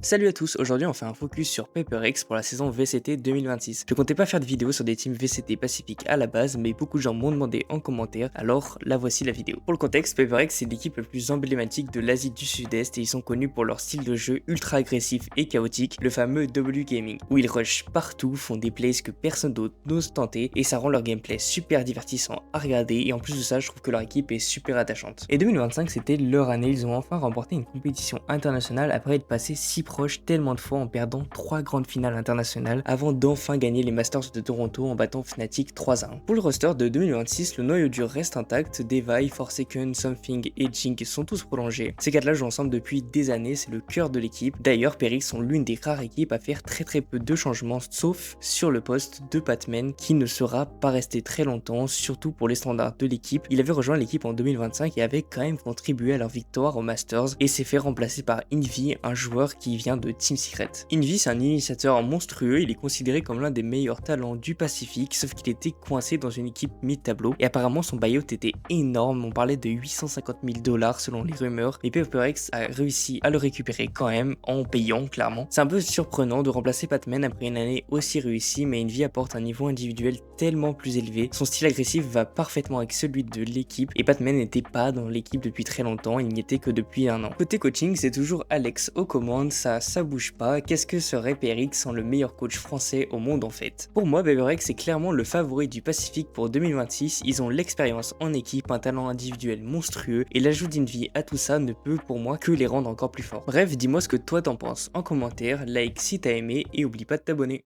Salut à tous, aujourd'hui on fait un focus sur PaperX pour la saison VCT 2026. Je comptais pas faire de vidéo sur des teams VCT Pacifique à la base, mais beaucoup de gens m'ont demandé en commentaire, alors la voici la vidéo. Pour le contexte, PaperX c'est l'équipe la plus emblématique de l'Asie du Sud-Est et ils sont connus pour leur style de jeu ultra agressif et chaotique, le fameux W Gaming, où ils rushent partout, font des plays que personne d'autre n'ose tenter et ça rend leur gameplay super divertissant à regarder et en plus de ça je trouve que leur équipe est super attachante. Et 2025 c'était leur année, ils ont enfin remporté une compétition internationale après être passés si proche tellement de fois en perdant 3 grandes finales internationales avant d'enfin gagner les Masters de Toronto en battant Fnatic 3-1. Pour le roster de 2026, le noyau dur reste intact, Devi, Forsaken, Something et Jink sont tous prolongés. Ces 4 là jouent ensemble depuis des années, c'est le cœur de l'équipe. D'ailleurs, PaperX sont l'une des rares équipes à faire très peu de changements, sauf sur le poste de Patman qui ne sera pas resté très longtemps, surtout pour les standards de l'équipe. Il avait rejoint l'équipe en 2025 et avait quand même contribué à leur victoire au Masters et s'est fait remplacer par Envy, un joueur qui vient de Team Secret. Envy c'est un initiateur monstrueux, il est considéré comme l'un des meilleurs talents du Pacifique, sauf qu'il était coincé dans une équipe mid-tableau et apparemment son buyout était énorme, on parlait de 850 000 dollars selon les rumeurs, mais PaperX a réussi à le récupérer quand même en payant clairement. C'est un peu surprenant de remplacer Patman après une année aussi réussie, mais Envy apporte un niveau individuel tellement plus élevé, son style agressif va parfaitement avec celui de l'équipe et Patman n'était pas dans l'équipe depuis très longtemps, il n'y était que depuis un an. Côté coaching, c'est toujours Alex aux commandes, ça bouge pas. Qu'est-ce que serait PaperX sans le meilleur coach français au monde en fait? Pour moi, PaperX est clairement le favori du Pacifique pour 2026, ils ont l'expérience en équipe, un talent individuel monstrueux et l'ajout d'Envy à tout ça ne peut pour moi que les rendre encore plus forts. Bref, dis-moi ce que toi t'en penses en commentaire, like si t'as aimé et oublie pas de t'abonner.